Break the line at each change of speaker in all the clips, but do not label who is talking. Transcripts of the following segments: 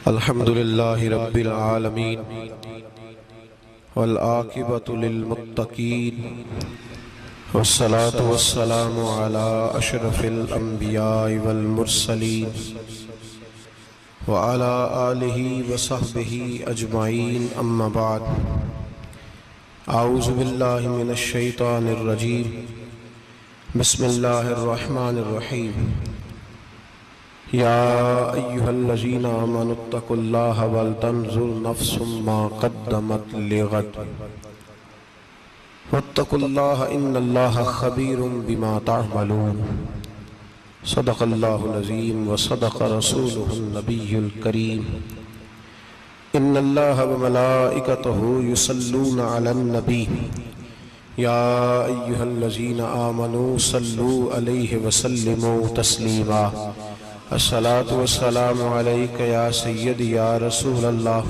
الحمد للہ رب العالمین والعاقبۃ للمتقین والصلاة والسلام علی اشرف الانبیاء والمرسلین وعلی آلہ وصحبہ اجمعین اما بعد اعوذ باللہ من الشیطان الرجیم بسم اللہ الرحمن الرحیم یا ایہا الذین آمنوا اتقوا اللہ ولتنظر نفس ما قدمت لغد واتقوا اللہ ان اللہ خبیر بما تعملون صدق اللہ العظیم وصدق رسولہ النبی الکریم ان اللہ وملائکتہ یصلون علی النبی یا ایہا الذین آمنوا صلوا علیہ وسلموا تسلیما الصلاة والسلام علیک یا سیدی یا رسول اللہ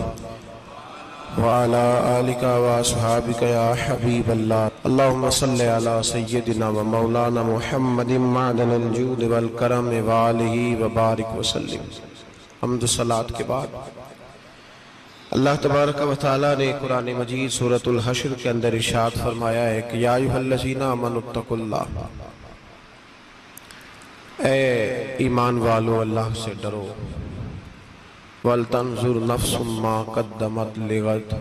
وعلا آلک واصحابک یا حبیب اللہ اللہم صلی علی سیدنا و مولانا محمد معدن الجود والکرم وآلہ وبارک وسلم۔ حمد و صلاة کے بعد اللہ تبارک و تعالیٰ نے قرآن مجید سورۃ الحشر کے اندر ارشاد فرمایا ہے کہ یا ایھا الذین آمنوا اتقوا اللہ، اے ایمان والو اللہ سے ڈرو، وَلْتَنْظُرْ نَفْسٌ مَا قَدَّمَتْ لِغَدٍ،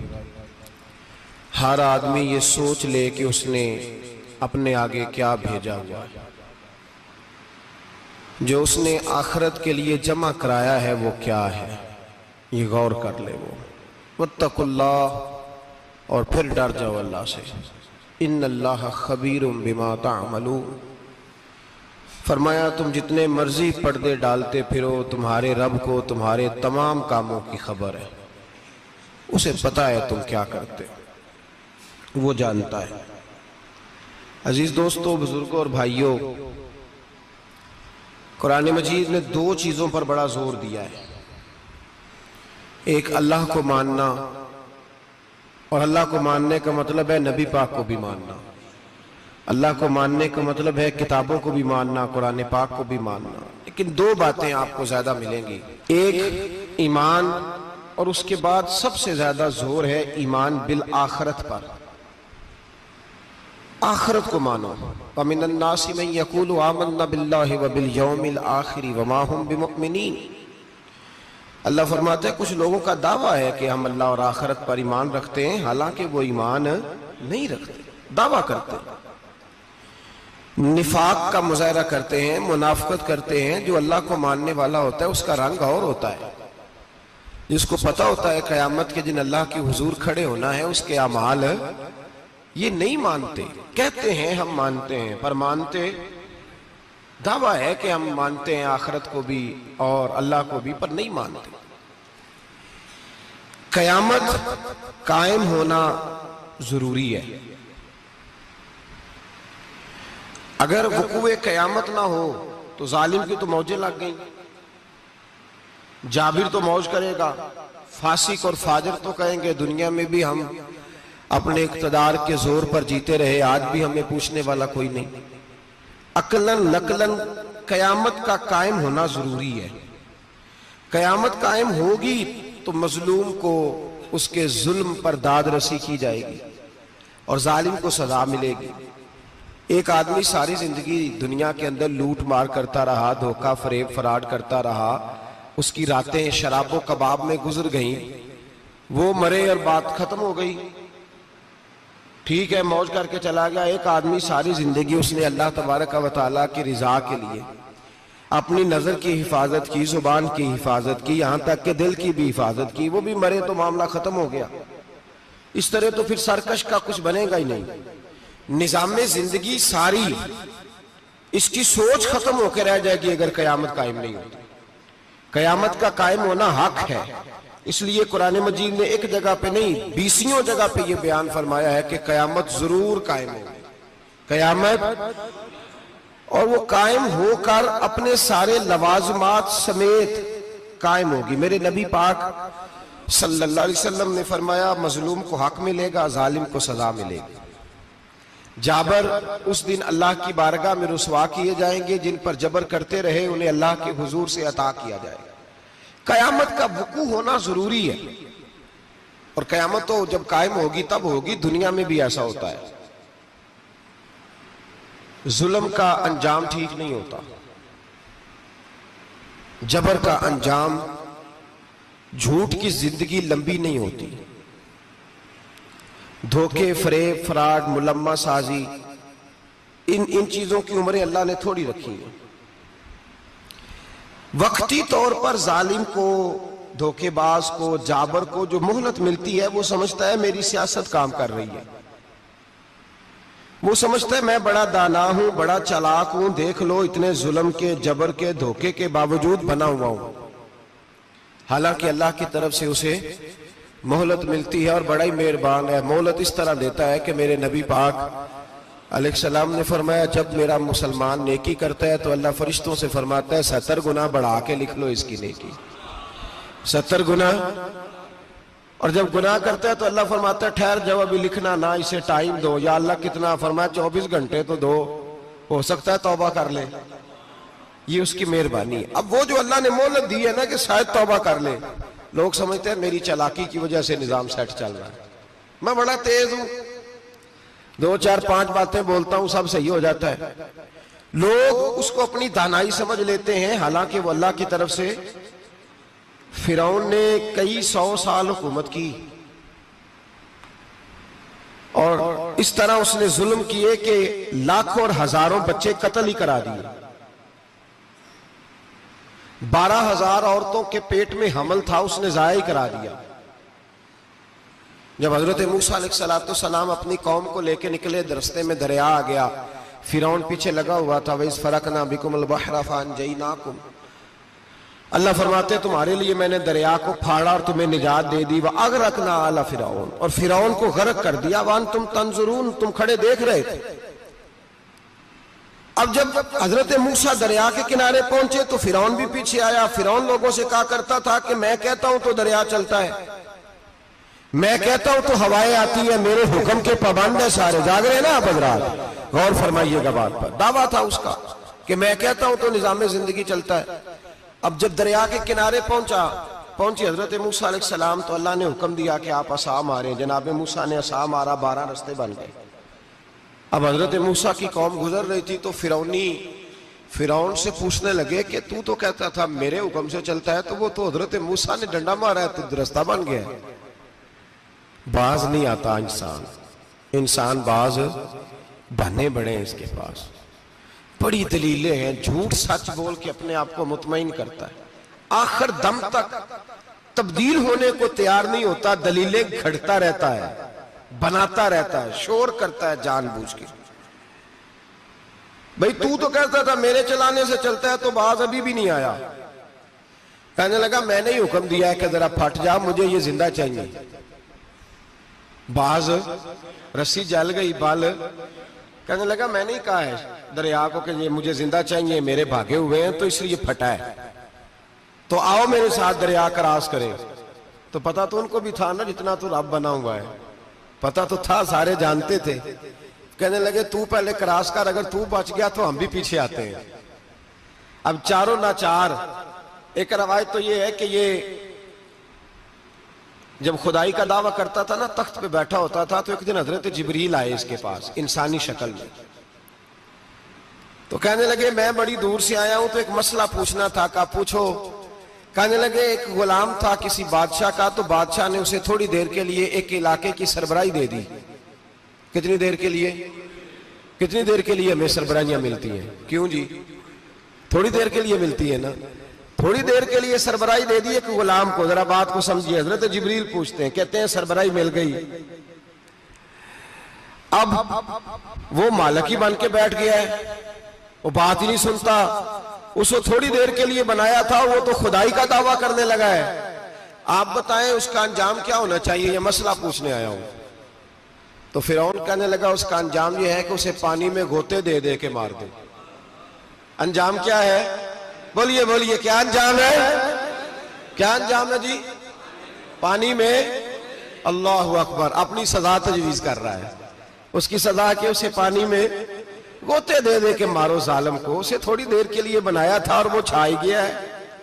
ہر آدمی یہ سوچ لے کہ اس نے اپنے آگے کیا بھیجا ہوا ہے، جو اس نے آخرت کے لیے جمع کرایا ہے وہ کیا ہے، یہ غور کر لے وہ۔ وَاتَّقُوا اللَّهَ، اور پھر ڈر جاؤ اللہ سے، إِنَّ اللَّهَ خَبِيرٌ بِمَا تَعْمَلُونَ، فرمایا تم جتنے مرضی پردے ڈالتے پھرو تمہارے رب کو تمہارے تمام کاموں کی خبر ہے، اسے پتہ ہے تم کیا کرتے، وہ جانتا ہے۔ عزیز دوستو، بزرگوں اور بھائیوں، قرآن مجید نے دو چیزوں پر بڑا زور دیا ہے، ایک اللہ کو ماننا، اور اللہ کو ماننے کا مطلب ہے نبی پاک کو بھی ماننا، اللہ کو ماننے کا مطلب ہے کتابوں کو بھی ماننا، قرآن پاک کو بھی ماننا۔ لیکن دو باتیں آپ کو زیادہ ملیں گی، ایک ایمان، اور اس کے بعد سب سے زیادہ زور ہے ایمان بالآخرت پر، آخرت کو مانو۔ وَمِنَ النَّاسِ مَن يَقُولُ آمَنَّا بِاللَّهِ وَبِالْيَوْمِ الْآخِرِ وَمَا هُمْ بِمُؤْمِنِينَ، اللہ فرماتے ہیں کچھ لوگوں کا دعویٰ ہے کہ ہم اللہ اور آخرت پر ایمان رکھتے ہیں، حالانکہ وہ ایمان نہیں رکھتے، دعویٰ کرتے ہیں، نفاق کا مظاہرہ کرتے ہیں، منافقت کرتے ہیں۔ جو اللہ کو ماننے والا ہوتا ہے اس کا رنگ اور ہوتا ہے، جس کو پتہ ہوتا ہے قیامت کے دن اللہ کے حضور کھڑے ہونا ہے، اس کے اعمال یہ نہیں مانتے، کہتے ہیں ہم مانتے ہیں، پر مانتے، دعویٰ ہے کہ ہم مانتے ہیں آخرت کو بھی اور اللہ کو بھی، پر نہیں مانتے۔ قیامت قائم ہونا ضروری ہے، اگر وقوع قیامت نہ ہو تو ظالم کی تو موجیں لگ گئیں، جابر تو موج کرے گا، فاسق اور فاجر تو کہیں گے دنیا میں بھی ہم اپنے اقتدار کے زور پر جیتے رہے، آج بھی ہمیں پوچھنے والا کوئی نہیں۔ عقلاً نقلاً قیامت کا قائم ہونا ضروری ہے۔ قیامت قائم ہوگی تو مظلوم کو اس کے ظلم پر داد رسی کی جائے گی اور ظالم کو سزا ملے گی۔ ایک آدمی ساری زندگی دنیا کے اندر لوٹ مار کرتا رہا، دھوکہ فریب فراڈ کرتا رہا، اس کی راتیں شراب و کباب میں گزر گئیں، وہ مرے اور بات ختم ہو گئی، ٹھیک ہے موج کر کے چلا گیا۔ ایک آدمی ساری زندگی اس نے اللہ تبارک و تعالیٰ کی رضا کے لیے اپنی نظر کی حفاظت کی، زبان کی حفاظت کی، یہاں تک کہ دل کی بھی حفاظت کی، وہ بھی مرے تو معاملہ ختم ہو گیا۔ اس طرح تو پھر سرکش کا کچھ بنے گا ہی نہیں، نظام زندگی ساری اس کی سوچ ختم ہو کے رہ جائے گی اگر قیامت قائم نہیں ہوتی۔ قیامت کا قائم ہونا حق ہے، اس لیے قرآن مجید نے ایک جگہ پہ نہیں 20 جگہ پہ یہ بیان فرمایا ہے کہ قیامت ضرور قائم ہوگی، قیامت، اور وہ قائم ہو کر اپنے سارے لوازمات سمیت قائم ہوگی۔ میرے نبی پاک صلی اللہ علیہ وسلم نے فرمایا مظلوم کو حق ملے گا، ظالم کو سزا ملے گی۔ جابر اس دن اللہ کی بارگاہ میں رسوا کیے جائیں گے، جن پر جبر کرتے رہے انہیں اللہ کے حضور سے عطا کیا جائے گا۔ قیامت کا وقوع ہونا ضروری ہے، اور قیامت تو جب قائم ہوگی تب ہوگی، دنیا میں بھی ایسا ہوتا ہے۔ ظلم کا انجام ٹھیک نہیں ہوتا، جبر کا انجام، جھوٹ کی زندگی لمبی نہیں ہوتی، دھوکے، فریب، فراڈ، ملمہ سازی، ان چیزوں کی عمریں اللہ نے تھوڑی رکھی ہیں۔ وقتی طور پر ظالم کو، دھوکے باز کو، جابر کو جو مہلت ملتی ہے وہ سمجھتا ہے میری سیاست کام کر رہی ہے، وہ سمجھتا ہے میں بڑا دانا ہوں، بڑا چالاک ہوں، دیکھ لو اتنے ظلم کے، جبر کے، دھوکے کے باوجود بنا ہوا ہوں۔ حالانکہ اللہ کی طرف سے اسے مہلت ملتی ہے، اور بڑا ہی مہربان ہے، مہلت اس طرح دیتا ہے کہ میرے نبی پاک علیہ السلام نے فرمایا جب میرا مسلمان نیکی کرتا ہے تو اللہ فرشتوں سے فرماتا ہے 70 گنا بڑھا کے لکھ لو اس کی نیکی، 70 گنا۔ اور جب گناہ کرتا ہے تو اللہ فرماتا ہے ٹھہر جاؤ، ابھی لکھنا نہ، اسے ٹائم دو۔ یا اللہ کتنا؟ فرمایا 24 گھنٹے تو دو، ہو سکتا ہے توبہ کر لے، یہ اس کی مہربانی ہے۔ اب وہ جو اللہ نے مہلت دی ہے نا کہ شاید توبہ کر لے، لوگ سمجھتے ہیں میری چالاکی کی وجہ سے نظام سیٹ چل رہا ہے، میں بڑا تیز ہوں، 2 4 5 باتیں بولتا ہوں سب صحیح ہو جاتا ہے۔ لوگ اس کو اپنی دانائی سمجھ لیتے ہیں، حالانکہ وہ اللہ کی طرف سے۔ فرعون نے کئی 100 سال حکومت کی، اور اس طرح اس نے ظلم کیے کہ لاکھوں اور ہزاروں بچے قتل ہی کرا دیے، 12,000 عورتوں کے پیٹ میں حمل تھا اس نے ضائع کرا دیا۔ جب حضرت موسیٰ علیہ السلام اپنی قوم کو لے کے نکلے، رستے میں دریا آ گیا، فرعون پیچھے لگا ہوا تھا، وَإِذْ فَرَقْنَا بِكُمُ الْبَحْرَ فَأَنْجَيْنَاكُمْ، اللہ فرماتے تمہارے لیے میں نے دریا کو پھاڑا اور تمہیں نجات دے دی، وَأَغْرَقْنَا آلَ فِرْعَوْنَ، اور فرعون کو غرق کر دیا، وَأَنْتُمْ تَنْظُرُونَ، تم کھڑے دیکھ رہے تھے۔ اب جب حضرت موسیٰ دریا کے کنارے پہنچے تو فرعون بھی پیچھے آیا۔ فرعون لوگوں سے کہا کرتا تھا کہ میں کہتا ہوں تو دریا چلتا ہے، میں کہتا ہوں تو ہوائیں آتی ہیں، میرے حکم کے پابند ہیں سارے۔ جاگ رہے ہیں نا آپ حضرات، غور فرمائیے گا بات پر۔ دعویٰ تھا اس کا کہ میں کہتا ہوں تو نظام زندگی چلتا ہے۔ اب جب دریا کے کنارے پہنچی حضرت موسیٰ علیہ السلام تو اللہ نے حکم دیا کہ آپ عصا ماریں۔ جناب موسیٰ نے عصا مارا، 12 رستے بن گئے۔ اب حضرت موسیٰ کی قوم گزر رہی تھی تو فرعون سے پوچھنے لگے کہ تو کہتا تھا میرے حکم سے چلتا ہے، تو وہ تو حضرت موسیٰ نے ڈنڈا مارا ہے تو رستہ بن گیا ہے۔ باز نہیں آتا انسان باز بنے بڑے ہیں اس کے پاس، بڑی دلیلیں ہیں، جھوٹ سچ بول کے اپنے آپ کو مطمئن کرتا ہے، آخر دم تک تبدیل ہونے کو تیار نہیں ہوتا، دلیلیں گھڑتا رہتا ہے، بناتا رہتا ہے، شور کرتا ہے جان بوجھ کے۔ بھئی تو کہتا تھا میرے چلانے سے چلتا ہے، تو باز ابھی بھی نہیں آیا۔ کہنے لگا میں نے ہی حکم دیا ہے کہ ذرا پھٹ جا، مجھے یہ زندہ چاہیے۔ باز رسی جل گئی، بال کہنے لگا میں نے ہی کہا ہے دریا کو کہ یہ مجھے زندہ چاہیے، میرے بھاگے ہوئے ہیں تو اس لیے پھٹا ہے، تو آؤ میرے ساتھ دریا کراس کرے۔ تو پتا تو ان کو بھی تھا نا جتنا تو رب بنا ہوا ہے، پتا تو تھا، سارے جانتے تھے۔ کہنے لگے تو پہلے کراس کر، اگر تو بچ گیا تو ہم بھی پیچھے آتے ہیں۔ اب چاروں ناچار۔ ایک روایت تو یہ ہے کہ یہ جب خدائی کا دعویٰ کرتا تھا نا، تخت پہ بیٹھا ہوتا تھا، تو ایک دن حضرت جبریل آئے اس کے پاس انسانی شکل میں، تو کہنے لگے میں بڑی دور سے آیا ہوں تو ایک مسئلہ پوچھنا تھا۔ کہا پوچھو۔ کہنے لگے ایک غلام تھا کسی بادشاہ کا، تو بادشاہ نے اسے تھوڑی دیر کے لیے ایک علاقے کی سربراہی دے دی۔ کتنی دیر کے لیے ہمیں سربراہیاں ملتی ہیں؟ کیوں جی؟ تھوڑی دیر کے لیے ملتی ہے نا، تھوڑی دیر کے لیے سربراہی دے دی ایک غلام کو۔ ذرا بات کو سمجھیے، حضرت جبریل پوچھتے ہیں، کہتے ہیں سربراہی مل گئی، اب وہ مالک ہی بن کے بیٹھ گیا ہے، وہ بات ہی نہیں سنتا، اس کو تھوڑی دیر کے لیے بنایا تھا، وہ تو خدائی کا دعویٰ کرنے لگا ہے، آپ بتائیں اس کا انجام کیا ہونا چاہیے؟ یہ مسئلہ پوچھنے آیا ہوں۔ تو فرعون کہنے لگا اس کا انجام یہ ہے کہ اسے پانی میں گھوتے دے دے کے مار دے۔ انجام کیا ہے؟ بولیے کیا انجام ہے؟ کیا انجام ہے جی؟ پانی میں، اللہ اکبر، اپنی سزا تجویز کر رہا ہے۔ اس کی سزا کہ اسے پانی میں گوتے دے دے کے مارو ظالم کو۔ اسے تھوڑی دیر کے لیے بنایا تھا اور وہ چھائی گیا ہے،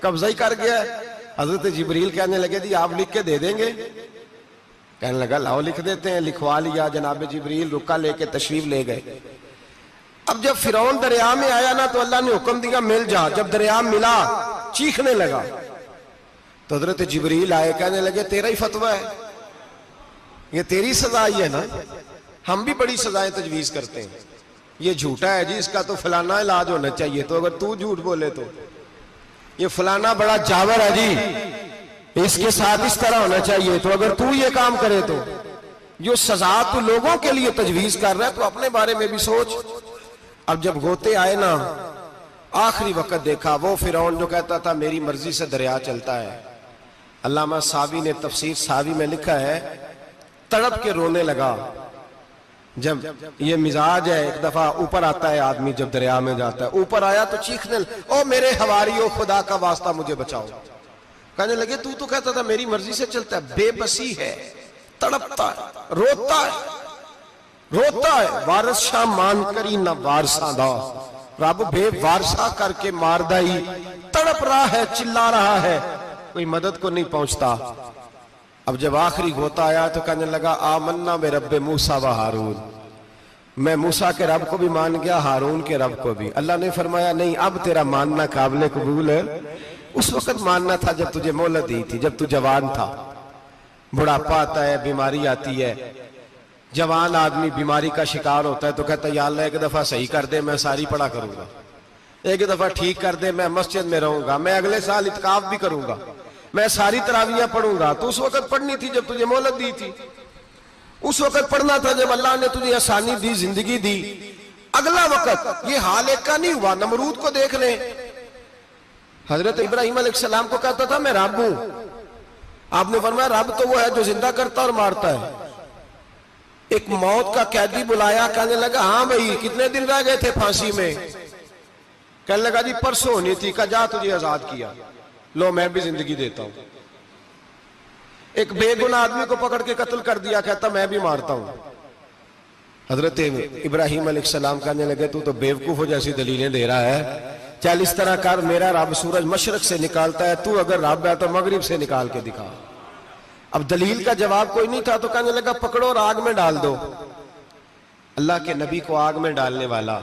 قبضہ ہی کر گیا ہے۔ حضرت جبریل کہنے لگے جی آپ لکھ کے دے دیں گے؟ کہنے لگا لاؤ لکھ دیتے ہیں. لکھوا لیا. جناب جبریل رکا لے کے تشریف لے گئے. اب جب فرعون دریا میں آیا نا تو اللہ نے حکم دیا مل جا. جب دریا ملا چیخنے لگا تو حضرت جبریل آئے, کہنے لگے تیرا ہی فتویٰ ہے, یہ تیری سزا ہی ہے نا, ہم بھی بڑی سزائیں تجویز کرتے ہیں. یہ جھوٹا ہے جی, اس کا تو فلانا علاج ہونا چاہیے, تو اگر تو جھوٹ بولے تو یہ فلانا بڑا جاور ہے جی, اس کے ساتھ اس طرح ہونا چاہیے, تو اگر تو یہ کام کرے تو جو سزا تو لوگوں کے لیے تجویز کر رہا ہے تو اپنے بارے میں بھی سوچ. اب جب غوطے آئے نا آخری وقت دیکھا وہ فرعون جو کہتا تھا میری مرضی سے دریا چلتا ہے. علامہ ساوی نے تفسیر ساوی میں لکھا ہے تڑپ کے رونے لگا. جب یہ مزاج ہے, ایک دفعہ اوپر آتا ہے آدمی جب دریا میں جاتا ہے, اوپر آیا تو چیخنے او میرے حواریو خدا کا واسطہ مجھے بچاؤ. کہنے لگے تو کہتا تھا میری مرضی سے چلتا ہے. بے بسی ہے, تڑپتا ہے, روتا ہے. وارث شاہ مان کری نہ وارثاں دا, رب بے وارثہ کر کے مار دائی. تڑپ رہا ہے, چلا رہا ہے, کوئی مدد کو نہیں پہنچتا. اب جب آخری غوطہ آیا تو کہنے لگا آمنا بے رب موسیٰ و ہارون, میں موسیٰ کے رب کو بھی مان گیا, ہارون کے رب کو بھی. اللہ نے فرمایا نہیں, اب تیرا ماننا قابل قبول ہے. اس وقت ماننا تھا جب تجھے مہلت دی تھی, جب تو جوان تھا. بڑھاپا آتا ہے, بیماری آتی ہے, جوان آدمی بیماری کا شکار ہوتا ہے تو کہتا ہے یا اللہ ایک دفعہ صحیح کر دے, میں ساری پڑھا کروں گا, ایک دفعہ ٹھیک کر دے, میں مسجد میں رہوں گا, میں اگلے سال اعتکاف بھی کروں گا, میں ساری تراویحیں پڑھوں گا. تو اس وقت پڑھنی تھی جب تجھے مہلت دی تھی, اس وقت پڑھنا تھا جب اللہ نے تجھے آسانی دی, زندگی دی. اگلا وقت یہ حال ایک کا نہیں ہوا. نمرود کو دیکھ لیں, حضرت ابراہیم علیہ السلام کو کہتا تھا میں رب ہوں. آپ نے فرمایا رب تو وہ ہے جو زندہ کرتا اور مارتا ہے. ایک موت کا قیدی بلایا, کہنے لگا ہاں بھائی کتنے دن رہ گئے تھے پھانسی میں؟ کہنے لگا جی پرسوں ہونی تھی. کہا جا تجھے آزاد کیا, لو میں بھی زندگی دیتا ہوں. ایک بے گناہ آدمی کو پکڑ کے قتل کر دیا, کہتا میں بھی مارتا ہوں. حضرت ابراہیم علیہ السلام کہنے لگے تو بیوقوف جیسی دلیلیں دے رہا ہے, چل اس طرح کر, میرا رب سورج مشرق سے نکالتا ہے, تو اگر رب ہے تو مغرب سے نکال کے دکھا. اب دلیل کا جواب کوئی نہیں تھا تو کہنے لگا پکڑو اور آگ میں ڈال دو. اللہ کے نبی کو آگ میں ڈالنے والا.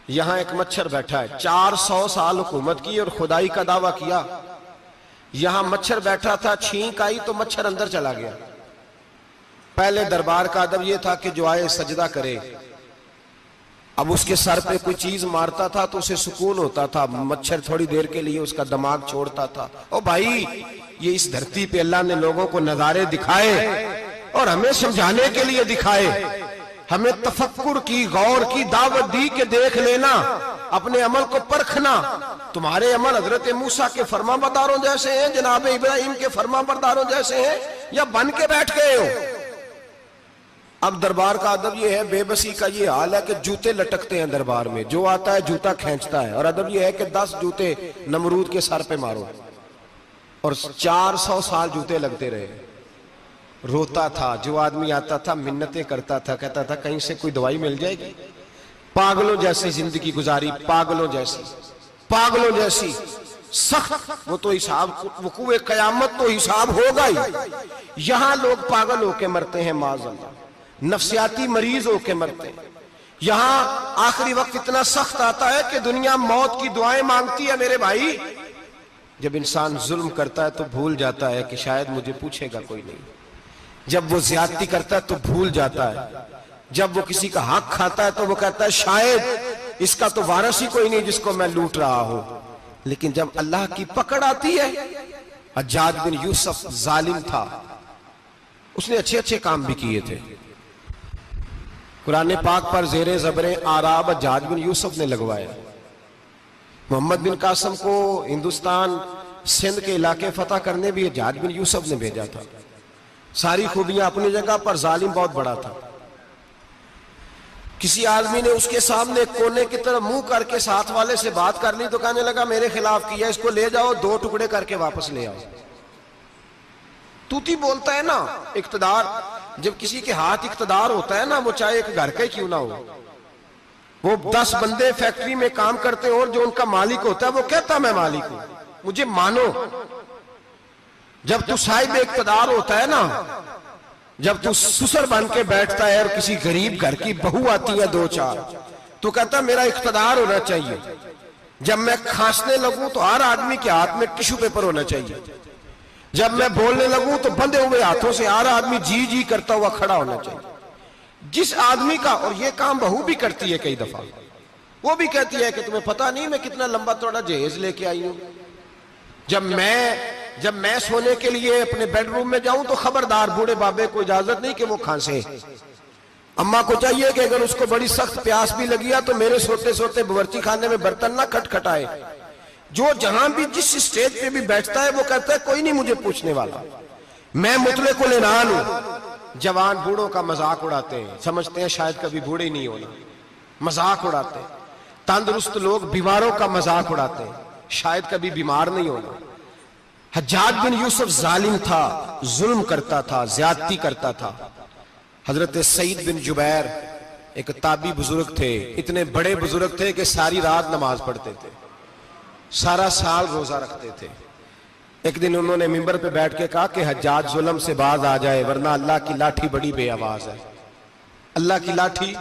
یہاں ایک مچھر بیٹھا ہے, 400 سال حکومت کی اور خدائی کا دعویٰ کیا. یہاں مچھر بیٹھا تھا, چھینک آئی تو مچھر اندر چلا گیا. پہلے دربار کا ادب یہ تھا کہ جو آئے سجدہ کرے. اب اس کے سر پہ کوئی چیز مارتا تھا تو اسے سکون ہوتا تھا, مچھر تھوڑی دیر کے لیے اس کا دماغ چھوڑتا تھا. او بھائی یہ اس دھرتی پہ اللہ نے لوگوں کو نظارے دکھائے اور ہمیں سمجھانے کے لیے دکھائے, ہمیں تفکر کی, غور کی دعوت دی کہ دیکھ لینا, اپنے عمل کو پرکھنا. تمہارے عمل حضرت موسیٰ کے فرما برداروں جیسے ہیں, جناب ابراہیم کے فرما برداروں جیسے ہیں, یا بن کے بیٹھ گئے ہو؟ اب دربار کا ادب یہ ہے, بے بسی کا یہ حال ہے کہ جوتے لٹکتے ہیں دربار میں, جو آتا ہے جوتا کھینچتا ہے. اور ادب یہ ہے کہ 10 جوتے نمرود کے سر پہ مارو, اور 400 سال جوتے لگتے رہے. روتا تھا, جو آدمی آتا تھا منتیں کرتا تھا, کہتا تھا کہیں سے کوئی دوائی مل جائے گی. پاگلوں جیسی زندگی گزاری, پاگلوں جیسی سخت. وہ تو حساب, وقوع قیامت تو حساب ہوگا ہی. یہاں لوگ پاگل ہو کے مرتے ہیں, معاذ اللہ, نفسیاتی مریض ہو کے مرتے ہیں. یہاں آخری وقت اتنا سخت آتا ہے کہ دنیا موت کی دعائیں مانگتی ہے. میرے بھائی جب انسان ظلم کرتا ہے تو بھول جاتا ہے کہ شاید مجھے پوچھے گا کوئی نہیں. جب وہ زیادتی کرتا ہے تو بھول جاتا ہے. جب وہ کسی کا حق کھاتا ہے تو وہ کہتا ہے شاید اس کا تو وارث ہی کوئی نہیں جس کو میں لوٹ رہا ہوں. لیکن جب اللہ کی پکڑ آتی ہے, حجاج بن یوسف ظالم تھا, اس نے اچھے کام بھی کیے تھے. قرآن پاک پر زیر زبریں آراب حجاج بن یوسف نے لگوایا. محمد بن قاسم کو ہندوستان سندھ کے علاقے فتح کرنے بھی حجاج بن یوسف نے بھیجا تھا. ساری خوبیاں اپنی جگہ پر, ظالم بہت بڑا تھا. کسی آدمی نے اس کے سامنے کونے کی طرف منہ کر کے ساتھ والے سے بات کر لی تو کہنے لگا میرے خلاف کیا, اس کو لے جاؤ, 2 ٹکڑے کر کے واپس لے آؤ. توتی بولتا ہے نا اقتدار, جب کسی کے ہاتھ اقتدار ہوتا ہے نا, وہ چاہے ایک گھر کا ہی کیوں نہ ہو, وہ 10 بندے فیکٹری میں کام کرتے ہیں اور جو ان کا مالک ہوتا ہے وہ کہتا میں مالک ہوں, مجھے مانو. جب تو صاحب اقتدار ہوتا ہے نا، جب تو سسر بن کے بیٹھتا ہے اور کسی غریب گھر کی بہو آتی ہے دو چار، تو کہتا ہے میرا اقتدار ہونا چاہیے. جب میں کھانسنے لگوں تو ہر آدمی کے ہاتھ میں ٹشو پیپر ہونا چاہیے. جب میں بولنے لگوں تو بندھے ہوئے ہاتھوں سے ہر آدمی جی جی کرتا ہوا کھڑا ہونا چاہیے. جس آدمی کا، اور یہ کام بہو بھی کرتی ہے کئی دفعہ، وہ بھی کہتی ہے کہ تمہیں پتہ نہیں میں کتنا لمبا چوڑا جہیز لے کے آئی ہوں. جب میں سونے کے لیے اپنے بیڈ روم میں جاؤں تو خبردار بوڑھے بابے کو اجازت نہیں کہ وہ کھانسے. اماں کو چاہیے کہ اگر اس کو بڑی سخت پیاس بھی لگی ہے تو میرے سوتے سوتے باورچی خانے میں برتن نہ کھٹکھٹائے. جو جہاں بھی جس اسٹیج پہ بھی بیٹھتا ہے وہ کہتا ہے کوئی نہیں مجھے پوچھنے والا، میں مطلق العنان ہوں. جوان بوڑھوں کا مذاق اڑاتے ہیں، سمجھتے ہیں شاید کبھی بوڑھے نہیں ہونا، مذاق اڑاتے ہیں. تندرست لوگ بیماروں کا مذاق اڑاتے ہیں، شاید کبھی بیمار نہیں ہونا. حجاج بن یوسف ظالم تھا، ظلم کرتا تھا، زیادتی کرتا تھا. حضرت سعید بن جبیر ایک تابعی بزرگ تھے، اتنے بڑے بزرگ تھے کہ ساری رات نماز پڑھتے تھے، سارا سال روزہ رکھتے تھے. ایک دن انہوں نے منبر پہ بیٹھ کے کہا کہ حجاج ظلم سے باز آ جائے ورنہ اللہ کی لاٹھی بڑی بے آواز ہے. اللہ کی لاٹھی،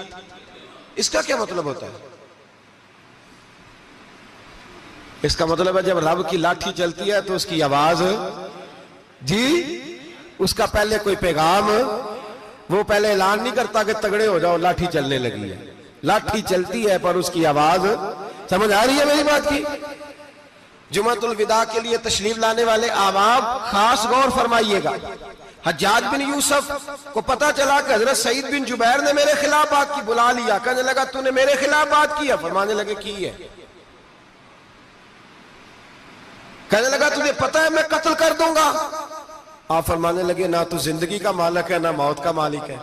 اس کا کیا مطلب ہوتا ہے؟ اس کا مطلب ہے جب رب کی لاٹھی چلتی ہے تو اس کی آواز، جی اس کا پہلے کوئی پیغام، وہ پہلے اعلان نہیں کرتا کہ تگڑے ہو جاؤ لاٹھی چلنے لگی ہے. لاٹھی چلتی ہے پر اس کی آواز، سمجھ آ رہی ہے میری بات کی؟ جمعۃ الوداع کے لیے تشریف لانے والے عوام خاص غور فرمائیے گا. حجاج بن یوسف کو پتا چلا کہ حضرت سعید بن جبیر نے میرے خلاف بات کی، بلا لیا. کہنے لگا تو نے میرے خلاف بات کی ہے؟ فرمانے لگے کی ہے. کہنے لگا تجھے پتا ہے میں قتل کر دوں گا؟ آپ فرمانے لگے نہ تو زندگی کا مالک ہے نہ موت کا مالک ہے،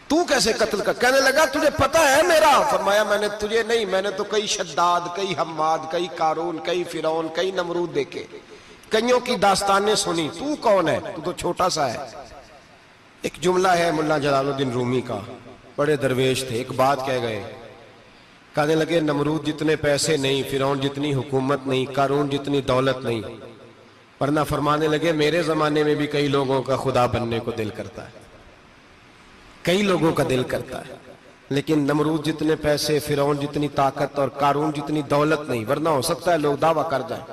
تو کیسے قتل کر؟ کہنے لگا تجھے پتا ہے میرا؟ فرمایا میں نے تجھے نہیں، میں نے تو کئی شداد، کئی حماد، کئی قارون، کئی فرعون، کئی نمرود دیکھے، کئیوں کی داستانیں سنی. تو کون ہے؟ تو تو چھوٹا سا ہے. ایک جملہ ہے ملا جلال الدین رومی کا، بڑے درویش تھے، ایک بات کہہ گئے. کہنے لگے نمرود جتنے پیسے نہیں، فرعون جتنی حکومت نہیں، قارون جتنی دولت نہیں، ورنہ فرمانے لگے میرے زمانے میں بھی کئی لوگوں کا خدا بننے کو دل کرتا ہے، کئی لوگوں کا دل کرتا ہے، لیکن نمرود جتنے پیسے، فرعون جتنی طاقت اور قارون جتنی دولت نہیں، ورنہ ہو سکتا ہے لوگ دعویٰ کر جائیں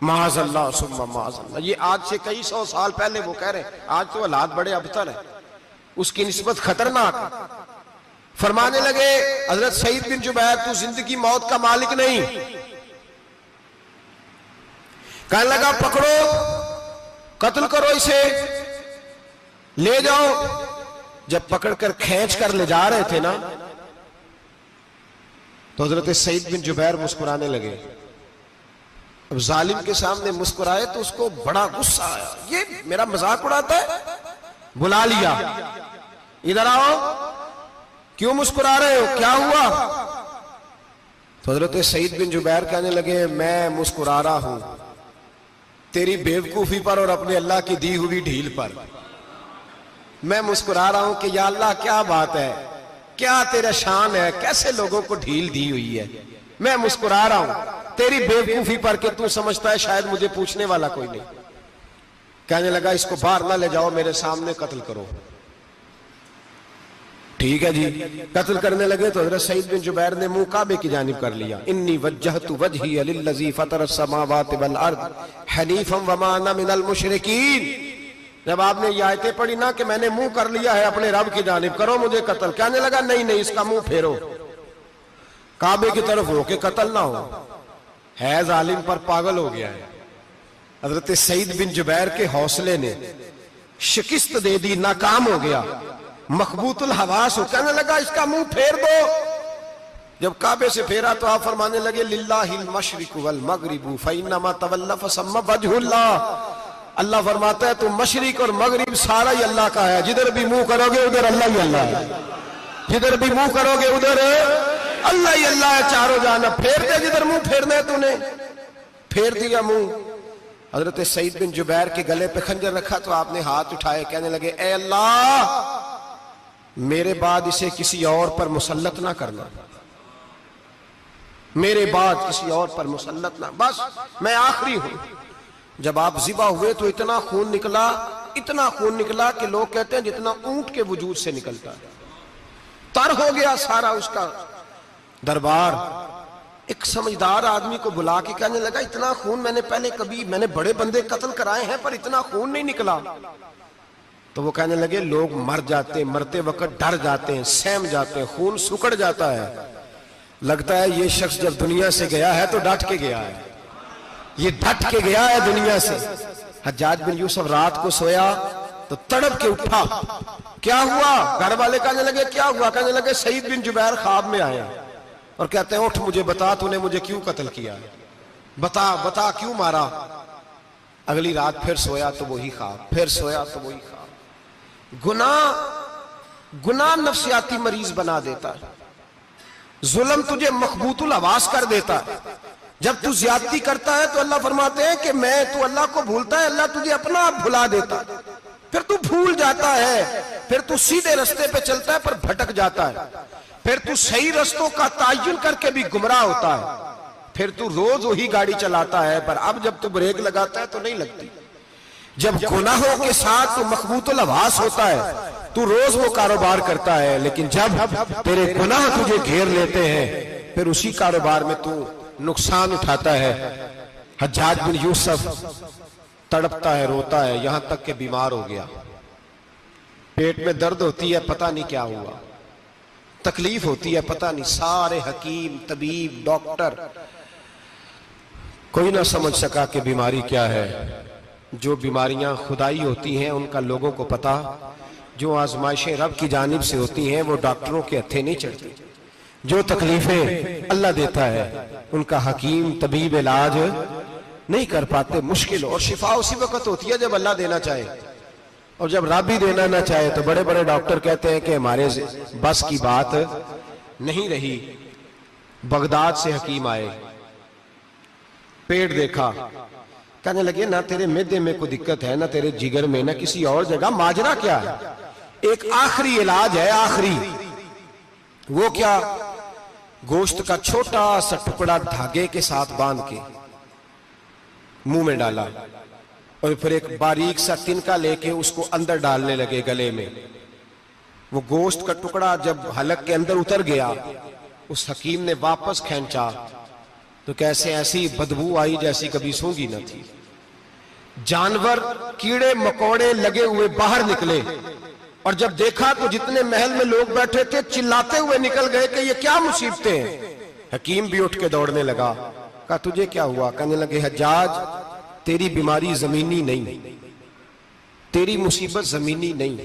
معاذ اللہ ثم معاذ اللہ. یہ آج سے کئی سو سال پہلے وہ کہہ رہے ہیں، آج تو حالات بڑے ابتر ہیں، اس کی نسبت خطرناک. فرمانے لگے حضرت سعید بن جبیر تو زندگی موت کا مالک نہیں. کہنے لگا پکڑو، قتل کرو اسے، لے جاؤ. جب پکڑ کر کھینچ کر لے جا رہے تھے نا تو حضرت سعید بن جبیر مسکرانے لگے. اب ظالم کے سامنے مسکرائے تو اس کو بڑا غصہ آیا، یہ میرا مذاق اڑاتا ہے. بلا لیا، ادھر آؤ، کیوں مسکرا رہے ہو، کیا ہوا؟ تو حضرت سعید بن جبیر کہنے لگے میں مسکرا رہا ہوں تیری بیوقوفی پر اور اپنے اللہ کی دی ہوئی ڈھیل پر. میں مسکرا رہا ہوں کہ یا اللہ کیا بات ہے، کیا تیرا شان ہے، کیسے لوگوں کو ڈھیل دی ہوئی ہے. میں مسکرا رہا ہوں تیری بیوقوفی پر کہ تو سمجھتا ہے شاید مجھے پوچھنے والا کوئی نہیں. کہنے لگا اس کو باہر نہ لے جاؤ، میرے سامنے قتل کرو. ٹھیک ہے جی. قتل کرنے لگے تو حضرت سعید بن جبیر نے منہ کعبے کی جانب کر لیا. انی وجہت وجہی للذی فطر السماوات والارض حنیفا وما انا من المشرکین. جب آپ نے یہ آیتیں پڑھی نا کہ میں نے منہ کر لیا ہے اپنے رب کی جانب، کرو مجھے قتل. کہنے لگا نہیں نہیں، اس کا منہ پھیرو، کعبے کی طرف ہو کے قتل نہ ہو. ہے ظالم پر پاگل ہو گیا ہے. حضرت سعید بن جبیر کے حوصلے نے شکست دے دی، ناکام ہو گیا، مخبوط الحواس ہو. کہنے لگا اس کا منہ پھیر دو. جب کعبے سے پھیرا تو آپ فرمانے لگے للہ المشرق والمغرب فإنما تولى فثم وجه اللہ. اللہ فرماتا ہے تو مشرق اور مغرب سارا ہی اللہ کا ہے، جدھر بھی منہ کرو گے ادھر اللہ ہی اللہ ہے، جدھر بھی منہ کرو گے ادھر اللہ ہی اللہ ہے چاروں جانب. پھیر دے جدھر منہ پھیرنا ہے، تو نے پھیر دیا منہ. حضرت سعید بن جبیر کے گلے پہ خنجر رکھا تو آپ نے ہاتھ اٹھائے، کہنے لگے اے اللہ میرے بعد اسے کسی اور پر مسلط نہ کرنا، میرے بعد کسی اور پر مسلط نہ، بس میں آخری ہوں، جب آپ ذبح ہوئے تو اتنا خون نکلا کہ لوگ کہتے ہیں جتنا اونٹ کے وجود سے نکلتا ہے. تر ہو گیا سارا اس کا دربار. ایک سمجھدار آدمی کو بلا کے کہنے لگا اتنا خون میں نے بڑے بندے قتل کرائے ہیں پر اتنا خون نہیں نکلا. تو وہ کہنے لگے لوگ مر جاتے، مرتے وقت ڈر جاتے ہیں، سہم جاتے ہیں، خون سکڑ جاتا ہے. لگتا ہے یہ شخص جب دنیا سے گیا ہے تو ڈٹ کے گیا ہے، یہ ڈٹ کے گیا ہے دنیا سے. حجاج بن یوسف رات کو سویا تو تڑپ کے اٹھا. کیا ہوا؟ گھر والے کہنے لگے کیا ہوا؟ کہنے لگے سعید بن جبیر خواب میں آیا اور کہتے ہیں اٹھ مجھے بتا تو نے مجھے کیوں قتل کیا، بتا کیوں مارا. اگلی رات پھر سویا تو وہی خواب، پھر سویا تو وہی خواب. گناہ نفسیاتی مریض بنا دیتا ہے. ظلم تجھے مخبوط الحواس کر دیتا ہے. جب تو زیادتی کرتا ہے تو اللہ فرماتے ہیں کہ تو اللہ کو بھولتا ہے، اللہ تجھے اپنا آپ بھلا دیتا ہے. پھر تو بھول جاتا ہے، پھر تو سیدھے رستے پہ چلتا ہے پر بھٹک جاتا ہے. پھر تو صحیح رستوں کا تعین کر کے بھی گمراہ ہوتا ہے. پھر تو روز وہی گاڑی چلاتا ہے پر اب جب تو بریک لگاتا ہے تو نہیں لگتی. جب گناہوں کے ساتھ تو مخبوط الحواس ہوتا ہے تو روز وہ کاروبار کرتا ہے، لیکن جب تیرے گناہ تجھے گھیر لیتے ہیں پھر اسی کاروبار میں تو نقصان اٹھاتا ہے. حجاج بن یوسف تڑپتا ہے، روتا ہے، یہاں تک کہ بیمار ہو گیا. پیٹ میں درد ہوتی ہے، پتہ نہیں کیا ہوا، تکلیف ہوتی ہے، پتہ نہیں. سارے حکیم، طبیب، ڈاکٹر کوئی نہ سمجھ سکا کہ بیماری کیا ہے. جو بیماریاں خدائی ہوتی ہیں ان کا لوگوں کو پتا، جو آزمائشیں رب کی جانب سے ہوتی ہیں وہ ڈاکٹروں کے ہتھے نہیں چڑھتی. جو تکلیفیں اللہ دیتا ہے ان کا حکیم طبیب علاج نہیں کر پاتے. مشکل اور شفا اسی وقت ہوتی ہے جب اللہ دینا چاہے، اور جب رب ہی دینا نہ چاہے تو بڑے بڑے ڈاکٹر کہتے ہیں کہ ہمارے بس کی بات نہیں رہی. بغداد سے حکیم آئے، پیٹ دیکھا، کہنے لگے نہ تیرے معدے میں کوئی دقت ہے، نہ تیرے جگر میں، نہ کسی اور جگہ، ماجرا کیا ہے؟ ایک آخری علاج ہے، آخری. وہ کیا؟ گوشت کا چھوٹا سا ٹکڑا دھاگے کے ساتھ باندھ کے منہ میں ڈالا اور پھر ایک باریک سا تنکا لے کے اس کو اندر ڈالنے لگے گلے میں. وہ گوشت کا ٹکڑا جب حلق کے اندر اتر گیا اس حکیم نے واپس کھینچا تو کیسے ایسی بدبو آئی جیسی کبھی سونگی نہ تھی. جانور کیڑے مکوڑے لگے ہوئے باہر نکلے اور جب دیکھا تو جتنے محل میں لوگ بیٹھے تھے چلاتے ہوئے نکل گئے کہ یہ کیا مصیبتیں ہیں. حکیم بھی اٹھ کے دوڑنے لگا. کہا تجھے کیا ہوا؟ کہنے لگے حجاج تیری بیماری زمینی نہیں، تیری مصیبت زمینی نہیں.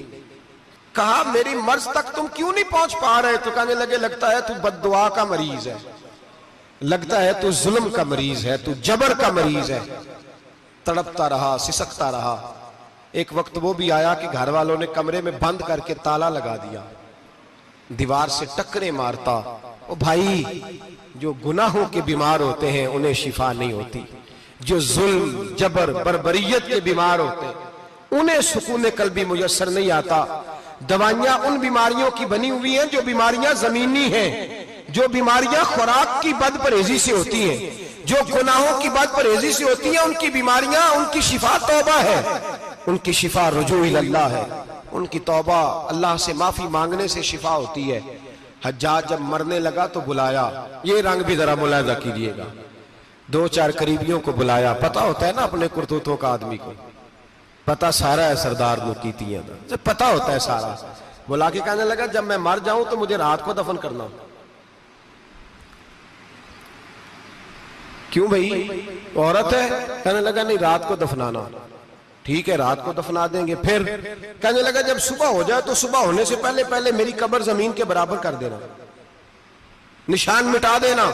کہا میری مرض تک تم کیوں نہیں پہنچ پا رہے؟ تو کہنے لگے لگتا ہے تو بد دعا کا مریض ہے، لگتا ہے تو ظلم کا مریض ہے، تو جبر کا مریض ہے. تڑپتا رہا، سسکتا رہا. ایک وقت وہ بھی آیا کہ گھر والوں نے کمرے میں بند کر کے تالا لگا دیا، دیوار سے ٹکرے مارتا. او بھائی جو گناہوں کے بیمار ہوتے ہیں انہیں شفا نہیں ہوتی، جو ظلم، جبر، بربریت کے بیمار ہوتے ہیں انہیں سکون قلبی میسر نہیں آتا. دوائیاں ان بیماریوں کی بنی ہوئی ہیں جو بیماریاں زمینی ہیں، جو بیماریاں خوراک کی بد پرہیزی سے ہوتی ہیں، جو گناہوں کی بد پرہیزی سے ہوتی ہیں. ان کی بیماریاں، ان کی شفا توبہ ہے، ان کی شفا رجوع اللہ ہے، ان کی توبہ اللہ سے معافی مانگنے سے شفا ہوتی ہے. حجاج جب مرنے لگا تو بلایا، یہ رنگ بھی ذرا ملاحظہ کیجئے گا، 2-4 قریبیوں کو بلایا. پتہ ہوتا ہے نا اپنے کرتوتوں کا آدمی کو، پتہ سارا ہے سردار نکیتیاں دا، پتہ ہوتا ہے سارا. بلا کے کہنے لگا جب میں مر جاؤں تو مجھے رات کو دفن کرنا. کیوں بھائی عورت ہے؟ کہنے لگا نہیں رات کو دفنانا. ٹھیک ہے رات کو دفنا دیں گے. پھر کہنے لگا جب صبح ہو جائے تو صبح ہونے سے پہلے پہلے میری قبر زمین کے برابر کر دینا، نشان مٹا دینا.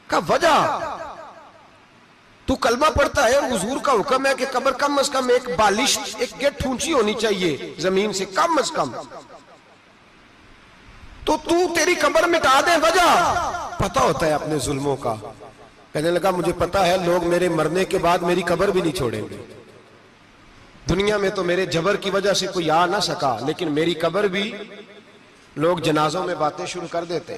کہا وجہ؟ تو کلمہ پڑھتا ہے اور حضور کا حکم ہے کہ قبر کم از کم ایک بالش، ایک گٹ اونچی ہونی چاہیے زمین سے کم از کم، تو تیری قبر مٹا دے. وجہ پتہ ہوتا ہے اپنے ظلموں کا. کہنے لگا مجھے پتہ ہے لوگ میرے مرنے کے بعد میری قبر بھی نہیں چھوڑیں گے. دنیا میں تو میرے جبر کی وجہ سے کوئی آ نہ سکا، لیکن میری قبر بھی لوگ جنازوں میں باتیں شروع کر دیتے.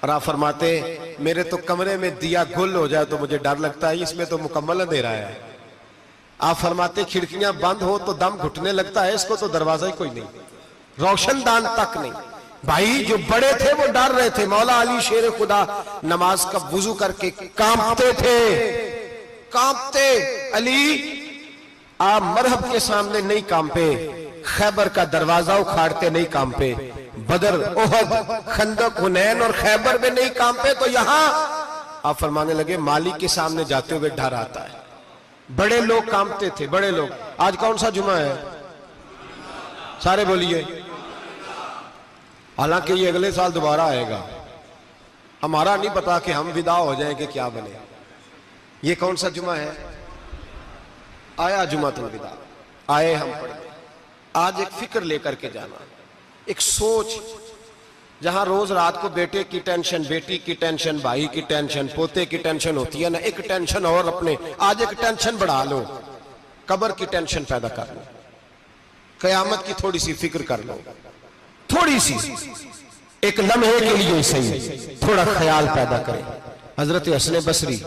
اور آپ فرماتے میرے تو کمرے میں دیا گل ہو جائے تو مجھے ڈر لگتا ہے، اس میں تو مکمل اندھیرا ہے۔ آپ فرماتے کھڑکیاں بند ہو تو دم گھٹنے لگتا ہے، اس کو تو دروازہ ہی کوئی نہیں، روشن دان تک نہیں۔ بھائی جو بڑے تھے وہ ڈر رہے تھے۔ مولا علی شیر خدا نماز کا وضو کر کے کانپتے تھے، کانپتے۔ علی آپ مرحب کے سامنے نہیں کانپے، خیبر کا دروازہ اکھاڑتے نہیں کانپے، بدر، احد، خندق، حنین اور خیبر میں نہیں کانپے، تو یہاں آپ فرمانے لگے مالک کے سامنے جاتے ہوئے ڈر آتا ہے۔ بڑے لوگ کانپتے تھے، بڑے لوگ۔ آج کون سا جمعہ ہے؟ سارے بولیے۔ حالانکہ یہ اگلے سال دوبارہ آئے گا، ہمارا نہیں پتا کہ ہم ودا ہو جائیں کہ کیا بنے۔ یہ کون سا جمعہ ہے؟ آیا جمعہ الوداع، آئے ہم پڑھیں۔ آج ایک فکر لے کر کے جانا، ایک سوچ، جہاں روز رات کو بیٹے کی ٹینشن، بیٹی کی ٹینشن، بھائی کی ٹینشن، پوتے کی ٹینشن ہوتی ہے نا، ایک ٹینشن اور اپنے آج ایک ٹینشن بڑھا لو، قبر کی ٹینشن پیدا کر لو، قیامت کی تھوڑی سی فکر کر لو، تھوڑی سی، ایک لمحے کے لیے صحیح تھوڑا خیال پیدا کرے۔ حضرت حسن بصری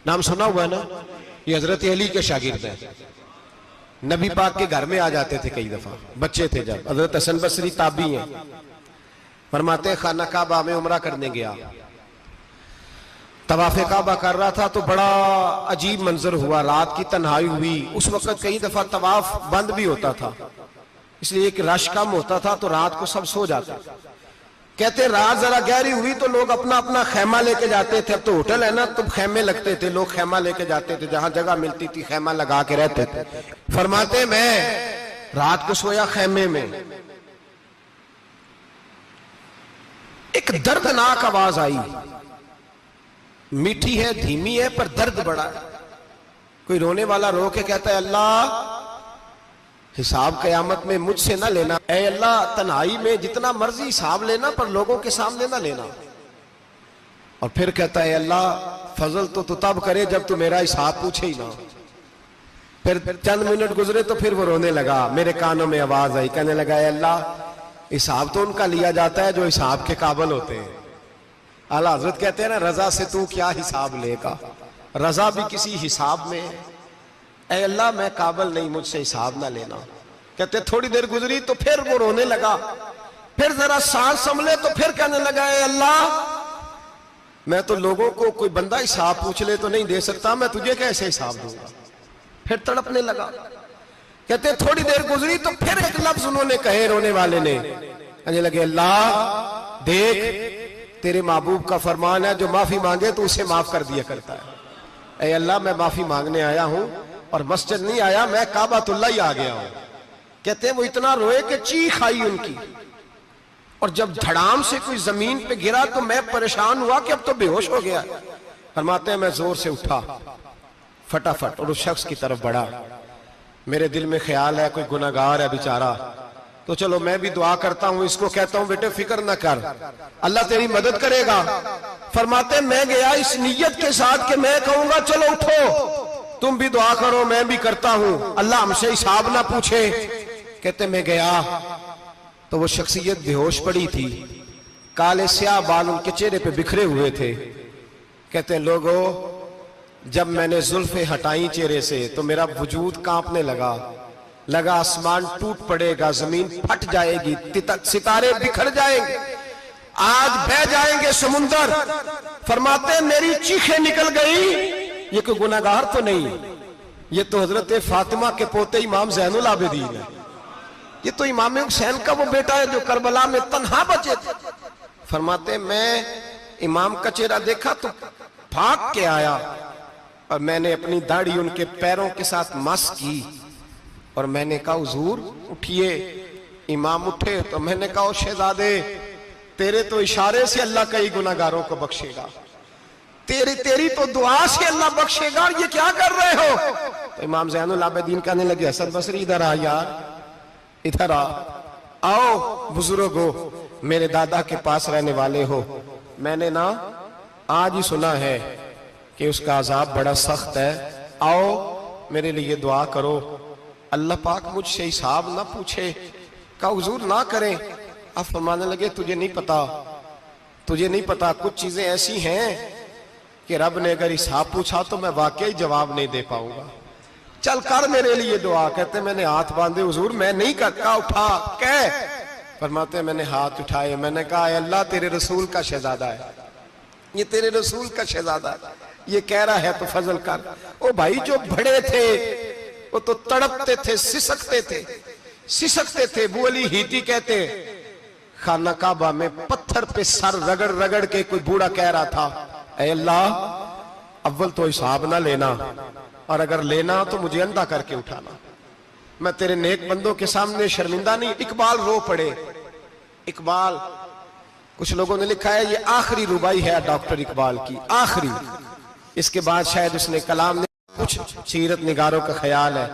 نام سنا ہوا ہے نا، یہ حضرت علی کے شاگرد ہیں، نبی پاک کے گھر میں آ جاتے تھے کئی دفعہ، بچے تھے جب۔ حضرت حسن بصری تابعی ہیں، فرماتے خانہ کعبہ میں عمرہ کرنے گیا، طواف کعبہ کر رہا تھا تو بڑا عجیب منظر ہوا، رات کی تنہائی ہوئی۔ اس وقت کئی دفعہ طواف بند بھی ہوتا تھا، اس لیے کہ رش کم ہوتا تھا تو رات کو سب سو جاتے۔ کہتے رات ذرا گہری ہوئی تو لوگ اپنا اپنا خیمہ لے کے جاتے تھے، اب تو ہوٹل ہے نا تو خیمے لگتے تھے، لوگ خیمہ لے کے جاتے تھے، جہاں جگہ ملتی تھی خیمہ لگا کے رہتے تھے۔ فرماتے میں رات کو سویا خیمے میں، ایک دردناک آواز آئی، میٹھی ہے، دھیمی ہے، پر درد بڑا ہے۔ کوئی رونے والا رو کے کہتا ہے اللہ حساب قیامت میں مجھ سے نہ لینا، اے اللہ تنہائی میں جتنا مرضی حساب لینا پر لوگوں کے سامنے نہ لینا۔ اور پھر کہتا ہے اللہ فضل تو تب کرے جب تو میرا حساب پوچھے ہی نہ۔ پھر چند منٹ گزرے تو پھر وہ رونے لگا، میرے کانوں میں آواز آئی، کہنے لگا اے اللہ حساب تو ان کا لیا جاتا ہے جو حساب کے قابل ہوتے ہیں۔ اعلیٰ حضرت کہتے ہیں نا رضا سے تو کیا حساب لے گا، رضا بھی کسی حساب میں ہے۔ اے اللہ میں قابل نہیں، مجھ سے حساب نہ لینا۔ کہتے تھوڑی دیر گزری تو پھر وہ رونے لگا، پھر ذرا سانس سنبھلے تو پھر کہنے لگا اے اللہ میں تو لوگوں کو کوئی بندہ حساب پوچھ لے تو نہیں دے سکتا، میں تجھے کیسے حساب دوں گا۔ پھر تڑپنے لگا۔ کہتے تھوڑی دیر گزری تو پھر ایک لفظ انہوں نے کہے، رونے والے نے کہنے لگے اللہ دیکھ تیرے محبوب کا فرمان ہے جو معافی مانگے تو اسے معاف کر دیا کرتا ہے۔ اے اللہ میں معافی مانگنے آیا ہوں اور مسجد نہیں آیا، میں کعبۃ اللہ ہی آ گیا ہوں۔ کہتے ہیں وہ اتنا روئے کہ چیخ آئی ان کی، اور جب دھڑام سے کوئی زمین پہ گرا تو میں پریشان ہوا کہ اب تو بے ہوش ہو گیا۔ فرماتے ہیں میں زور سے اٹھا فٹافٹ اور اس شخص کی طرف بڑھا، میرے دل میں خیال ہے کوئی گناہگار ہے بیچارہ، تو چلو میں بھی دعا کرتا ہوں، اس کو کہتا ہوں بیٹے فکر نہ کر، اللہ تیری مدد کرے گا۔ فرماتے میں گیا اس نیت کے ساتھ کہ میں کہوں گا چلو اٹھو تم بھی دعا کرو، میں بھی کرتا ہوں، اللہ ہم سے حساب نہ پوچھے۔ کہتے میں گیا تو وہ شخصیت بے ہوش پڑی تھی، کالے سیاہ بال ان کے چہرے پہ بکھرے ہوئے تھے۔ کہتے لوگوں جب میں نے زلفیں ہٹائیں چہرے سے تو میرا وجود کانپنے لگا آسمان ٹوٹ پڑے گا، زمین پھٹ جائے گی، ستارے بکھر جائیں گے، آج بہ جائیں گے سمندر۔ فرماتے میری چیخیں نکل گئی، یہ کوئی گناہگار تو نہیں، یہ تو حضرت فاطمہ کے پوتے امام زین العابدین ہے، یہ تو امام حسین کا وہ بیٹا ہے جو کربلا میں تنہا بچے تھے۔ فرماتے میں امام کا چہرہ دیکھا تو بھاگ کے آیا اور میں نے اپنی داڑھی ان کے پیروں کے ساتھ مس کی اور میں نے کہا حضور اٹھئے۔ امام اٹھے تو میں نے کہا شہزادے تیرے تو اشارے سے اللہ کئی گناہگاروں کو بخشے گا، تیری تو دعا سے اللہ بخشے گا، یہ کیا کر رہے ہو؟ تو امام زین العابدین کہنے لگے حسن بصری ادھر آ یار، ادھر آؤ بزرگو، میرے دادا کے پاس رہنے والے ہو، میں نے نا آج ہی سنا ہے کہ اس کا عذاب بڑا سخت ہے، آؤ میرے لیے دعا کرو، اللہ پاک مجھ سے حساب نہ پوچھے۔ کہا حضور نہ کریں۔ آپ فرمانے لگے تجھے نہیں پتا تجھے نہیں پتا کچھ چیزیں ایسی ہیں کہ رب نے اگر حساب پوچھا تو میں واقعی جواب نہیں دے پاؤں گا، چل کر میرے لیے دعا۔ کہتے میں نے ہاتھ باندھے، حضور میں نہیں کرتا، اٹھا کہہ۔ فرماتے میں نے ہاتھ اٹھائے، میں نے کہا اے اللہ تیرے رسول کا شہزادہ ہے، یہ تیرے رسول کا شہزادہ ہے، یہ کہہ رہا ہے تو فضل کر۔ او بھائی جو بڑے تھے وہ تو تڑپتے تھے، سسکتے تھے۔ ابو علی ہیتی کہتے خانہ کعبہ میں پتھر پہ سر رگڑ رگڑ کے کوئی بوڑھا کہہ رہا تھا اے اللہ اول تو حساب نہ لینا، اور اگر لینا تو مجھے اندھا کر کے اٹھانا، میں تیرے نیک بندوں کے سامنے شرمندہ نہیں۔ اقبال رو پڑے، اقبال کچھ لوگوں نے لکھا ہے یہ آخری ربائی ہے ڈاکٹر اقبال کی، آخری، اس کے بعد شاید اس نے کلام نے کچھ سیرت نگاروں کا خیال ہے۔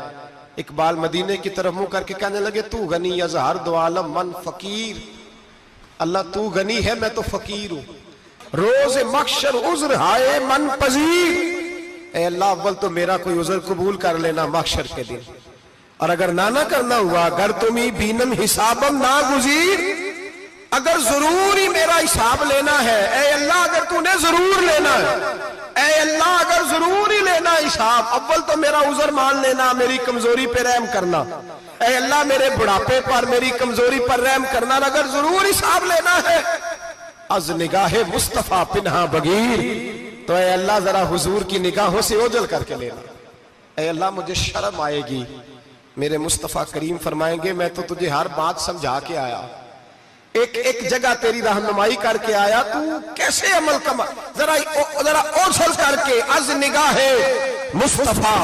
اقبال مدینے کی طرف منہ کر کے کہنے لگے تو غنی از ہر دو عالم من فقیر، اللہ تو غنی ہے میں تو فقیر ہوں، روز محشر عذر ہائے من پذیر، اے اللہ اول تو میرا کوئی عذر قبول کر لینا محشر کے دن، اور اگر نہ کرنا ہوا اگر تمہیں بینم حسابم نہ گزیر، اگر ضرور ہی میرا حساب لینا ہے، اے اللہ اگر تو نے ضرور لینا ہے، اے اللہ اگر ضرور ہی لینا حساب، اول تو میرا عذر مان لینا، میری کمزوری پہ رحم کرنا، اے اللہ میرے بڑھاپے پر میری کمزوری پر رحم کرنا، اگر ضرور حساب لینا ہے از نگاہ مصطفیٰ پنہا بغیر، تو اے اللہ ذرا حضور کی نگاہوں سے اوجھل کر کے لینا، اے اللہ مجھے شرم آئے گی۔ میرے مصطفیٰ کریم فرمائیں گے میں تو تجھے ہر بات سمجھا کے آیا، ایک جگہ تیری رہنمائی کر کے آیا، تو کیسے عمل کما، ذرا اوجھل کر کے از نگاہ مصطفیٰ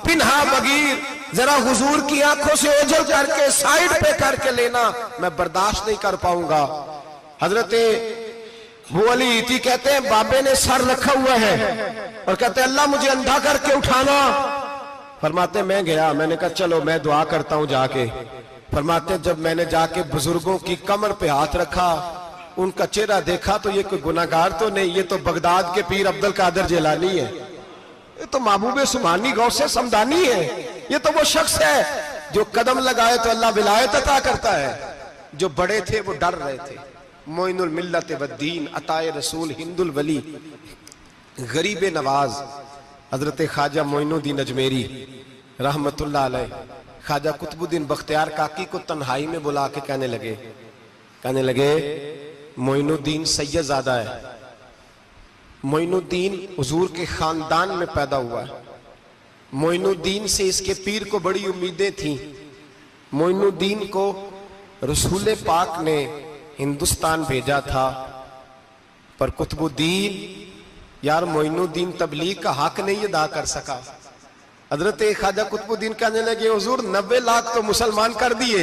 پنہا بغیر، ذرا حضور کی آنکھوں سے اوجھل کر کے سائیڈ پہ کر کے لینا، میں برداشت نہیں کر پاؤں گا۔ حضرت ابو علی ہیتی کہتے ہیں بابے نے سر رکھا ہوا ہے اور کہتے ہیں اللہ مجھے اندھا کر کے اٹھانا، فرماتے میں گیا، میں نے کہا چلو میں دعا کرتا ہوں جا کے۔ فرماتے جب میں نے جا کے بزرگوں کی کمر پہ ہاتھ رکھا، ان کا چہرہ دیکھا تو یہ کوئی گناہگار تو نہیں، یہ تو بغداد کے پیر عبد القادر جیلانی ہے، یہ تو محبوب سبحانی غوث سمدانی ہے، یہ تو وہ شخص ہے جو قدم لگائے تو اللہ ولایت عطا کرتا ہے۔ جو بڑے تھے وہ ڈر رہے تھے، معین الملت والدین، عطائے رسول، ہند الولی، غریب نواز حضرت خواجہ معین الدین اجمیری رحمت اللہ علیہ، خواجہ قطب الدین بختیار کاکی کو تنہائی میں بلا کے کہنے لگے معین الدین سید زادہ ہے، معین الدین حضور کے خاندان میں پیدا ہوا ہے، معین الدین سے اس کے پیر کو بڑی امیدیں تھیں، معین الدین کو رسول پاک نے ہندوستان بھیجا تھا، پر قطب الدین یار معین الدین تبلیغ کا حق نہیں ادا کر سکا۔ حضرت خواجہ قطب الدین کہنے لگے حضور 90 لاکھ تو مسلمان کر دیے،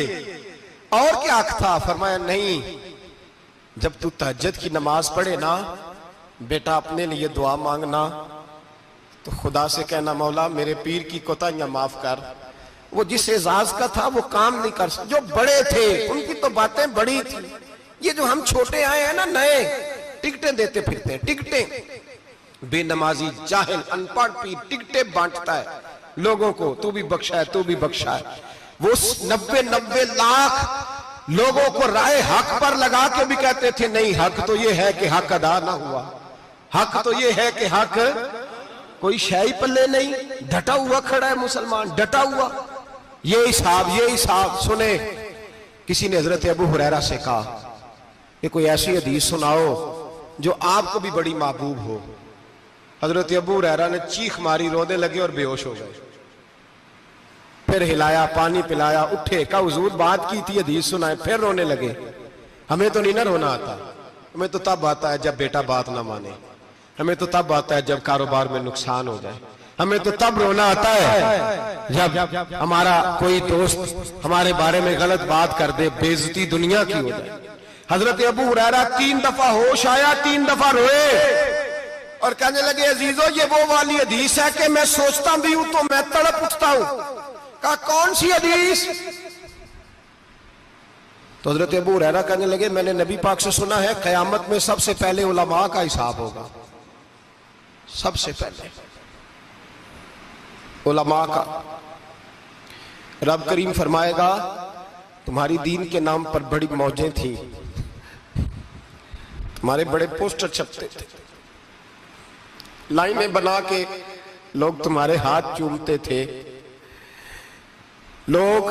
اور کیا حق تھا؟ فرمایا نہیں، جب تو تہجد کی نماز پڑھے نا بیٹا اپنے لیے دعا مانگنا تو خدا سے کہنا مولا میرے پیر کی کوتاہیاں معاف کر، وہ جس اعزاز کا تھا وہ کام نہیں کر سکتا، جو بڑے تھے ان کی تو باتیں بڑی تھی، یہ جو ہم چھوٹے آئے ہیں نا نئے، ٹکٹیں دیتے پھرتے ہیں، ٹکٹیں، بے نمازی جاہل ان پڑھ پیر ٹکٹیں بانٹتا ہے لوگوں کو، تو بھی بخشا ہے تو بھی بخشا ہے۔ وہ 90 لاکھ لوگوں کو رائے حق پر لگا کے بھی کہتے تھے نہیں حق تو یہ ہے کہ حق ادا نہ ہوا، حق تو یہ ہے کہ حق کوئی شے پلے نہیں، ڈٹا ہوا کھڑا ہے مسلمان، ڈٹا ہوا، یہ حساب سنے۔ کسی نے حضرت ابو ہریرہ سے کہا کہ کوئی ایسی حدیث سناؤ جو آپ کو بھی بڑی محبوب ہو۔ حضرت ابو ہریرہ نے چیخ ماری، رونے لگے اور بے ہوش ہو گئے، پھر ہلایا پانی پلایا، اٹھے، کہا حضور بات کی تھی حدیث سنائے، پھر رونے لگے۔ ہمیں تو نہیں نہ رونا آتا، ہمیں تو تب آتا ہے جب بیٹا بات نہ مانے، ہمیں تو تب آتا ہے جب کاروبار میں نقصان ہو جائے، ہمیں تو تب رونا آتا ہے جب ہمارا کوئی دوست ہمارے بارے میں غلط بات کر دے، بے عزتی دنیا کی ہو جائے۔ حضرت ابو ہریرہ 3 دفعہ ہوش آیا، 3 دفعہ روئے اور کہنے لگے عزیزو یہ وہ والی حدیث ہے کہ میں سوچتا بھی ہوں تو میں تڑپ اٹھتا ہوں۔ کہا کون سی حدیث؟ تو حضرت ابو ہریرہ کہنے لگے میں نے نبی پاک سے سنا ہے قیامت میں سب سے پہلے علماء کا حساب ہوگا، سب سے پہلے علماء کا۔ رب کریم فرمائے گا تمہاری دین کے نام پر بڑی موجیں تھیں، تمہارے بڑے پوسٹر چھپتے تھے، لائنیں بنا کے لوگ تمہارے ہاتھ چومتے تھے، لوگ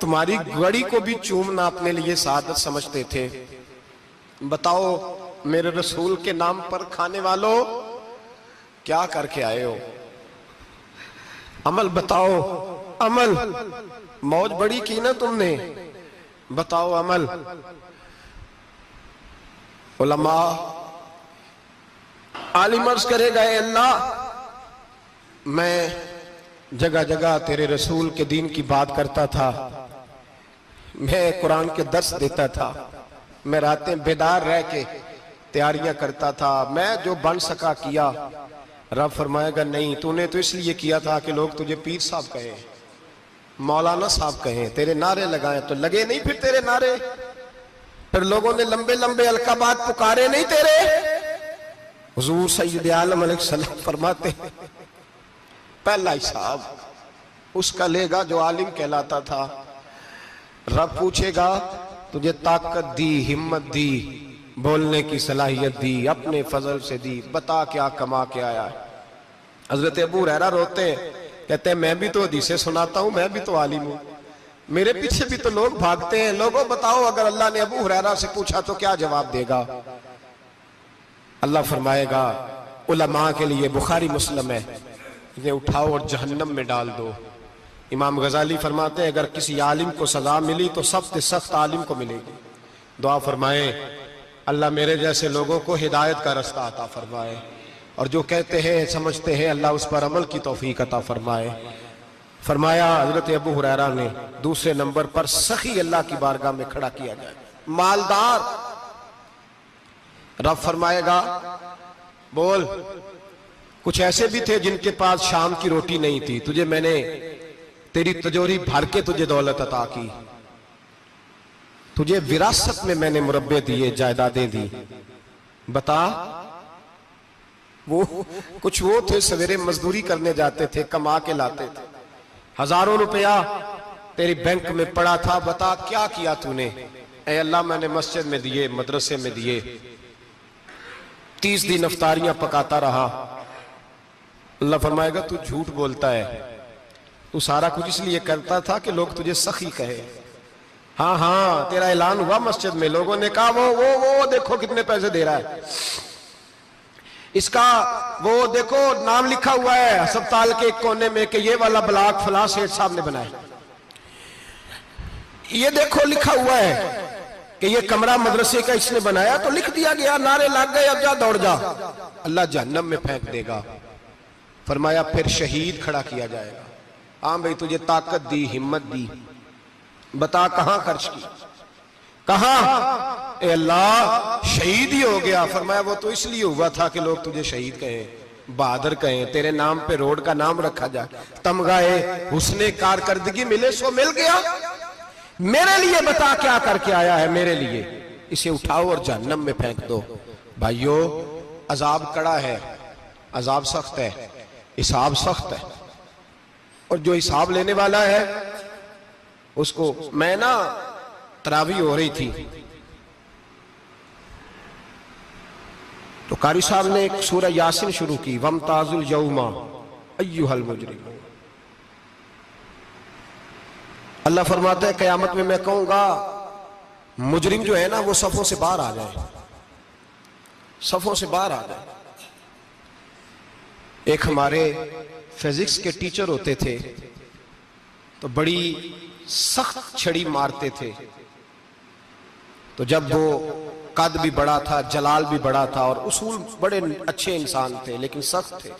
تمہاری گڑی کو بھی چومنا اپنے لیے سعادت سمجھتے تھے۔ بتاؤ میرے رسول کے نام پر کھانے والوں کیا کر کے آئے ہو؟ عمل بتاؤ، عمل۔ موج بڑی کی نا تم نے، بتاؤ عمل۔ علماء عالم عرض کرے گا، اے اللہ میں جگہ جگہ تیرے رسول کے دین کی بات کرتا تھا، میں قرآن کے درس دیتا تھا، میں راتیں بیدار رہ کے تیاریاں کرتا تھا، میں جو بن سکا کیا۔ رب فرمائے گا نہیں، تو نے تو اس لیے کیا تھا کہ لوگ تجھے پیر صاحب کہیں، مولانا صاحب کہیں، تیرے نعرے لگائیں، تو لگے نہیں پھر تیرے نعرے؟ پھر لوگوں نے لمبے لمبے القابات پکارے نہیں تیرے؟ حضور سید عالم علیہ السلام فرماتے ہیں پہلا حساب اس کا لے گا جو عالم کہلاتا تھا۔ رب پوچھے گا تجھے طاقت دی، ہمت دی، بولنے کی صلاحیت دی، اپنے فضل سے دی، بتا کیا کما کے آیا ہے۔ حضرت ابو ہریرہ روتے ہیں، کہتے ہیں میں بھی تو حدیثیں سناتا ہوں، میں بھی تو عالم ہوں، میرے پیچھے بھی تو لوگ بھاگتے ہیں۔ لوگوں بتاؤ اگر اللہ نے ابو ہریرہ سے پوچھا تو کیا جواب دے گا؟ اللہ فرمائے گا علماء کے لیے بخاری مسلم ہے، انہیں اٹھاؤ اور جہنم میں ڈال دو۔ امام غزالی فرماتے ہیں اگر کسی عالم کو سزا ملی تو سخت سے سخت عالم کو ملے گی۔ دعا فرمائیں اللہ میرے جیسے لوگوں کو ہدایت کا رستہ عطا فرمائے، اور جو کہتے ہیں سمجھتے ہیں اللہ اس پر عمل کی توفیق عطا فرمائے۔ فرمایا حضرت ابو ہریرہ نے دوسرے نمبر پر سخی اللہ کی بارگاہ میں کھڑا کیا جائے، مالدار۔ رب فرمائے گا بول، کچھ ایسے بھی تھے جن کے پاس شام کی روٹی نہیں تھی، تجھے میں نے تیری تجوری بھر کے تجھے دولت عطا کی، تجھے وراثت میں میں نے مربے دیے، جائیدادیں دی، بتا۔ وہ کچھ وہ تھے سویرے مزدوری کرنے جاتے تھے، کما کے لاتے تھے، ہزاروں روپیہ تیری بینک میں پڑا تھا، بتا کیا کیا تو نے؟ اے اللہ میں نے مسجد میں دیے، مدرسے میں دیے، 30 دن افطاریاں پکاتا رہا۔ اللہ فرمائے گا تو جھوٹ بولتا ہے، تو سارا کچھ اس لیے کرتا تھا کہ لوگ تجھے سخی کہے۔ ہاں ہاں تیرا اعلان ہوا مسجد میں، لوگوں نے کہا وہ دیکھو کتنے پیسے دے رہا ہے، اس کا وہ دیکھو نام لکھا ہوا ہے ہسپتال کے ایک کونے میں کہ یہ والا بلاک فلاں سیٹھ صاحب نے بنایا، یہ دیکھو لکھا ہوا ہے کہ یہ کمرہ مدرسے کا اس نے بنایا، تو لکھ دیا گیا، نعرے لگ گئے، اب جا دوڑ جا۔ اللہ جہنم میں پھینک دے گا۔ فرمایا پھر شہید کھڑا کیا جائے گا، ہاں بھئی تجھے طاقت دی، ہمت دی، بتا کہاں خرچ کی، کہاں؟ اے اللہ شہید ہی ہو گیا۔ فرمایا وہ تو اس لیے ہوا تھا کہ لوگ تجھے شہید کہیں، بہادر کہیں، تیرے نام پہ روڈ کا نام رکھا جائے، تمغہ حسن کارکردگی ملے، سو مل گیا۔ میرے لیے بتا کیا کر کے آیا ہے، میرے لیے، اسے اٹھاؤ اور جہنم میں پھینک دو۔ بھائیو عذاب کڑا ہے، عذاب سخت ہے، حساب سخت ہے، اور جو حساب لینے والا ہے اس کو، میں نا تراویح ہو رہی تھی تو قاری صاحب نے ایک سورہ یاسین شروع کی، وَامْتَازُوا الْيَوْمَ أَيُّهَا الْمُجْرِمُونَ۔ اللہ فرماتا ہے قیامت میں کہوں گا مجرم جو ہے نا وہ صفوں سے باہر آ جائے، صفوں سے باہر آ جائے۔ ایک ہمارے فزکس کے ٹیچر ہوتے تھے تو بڑی سخت چھڑی مارتے تھے، تو جب وہ قد بھی بڑا تھا، جلال بھی بڑا تھا، اور اصول بڑے اچھے انسان تھے لیکن سخت تھے،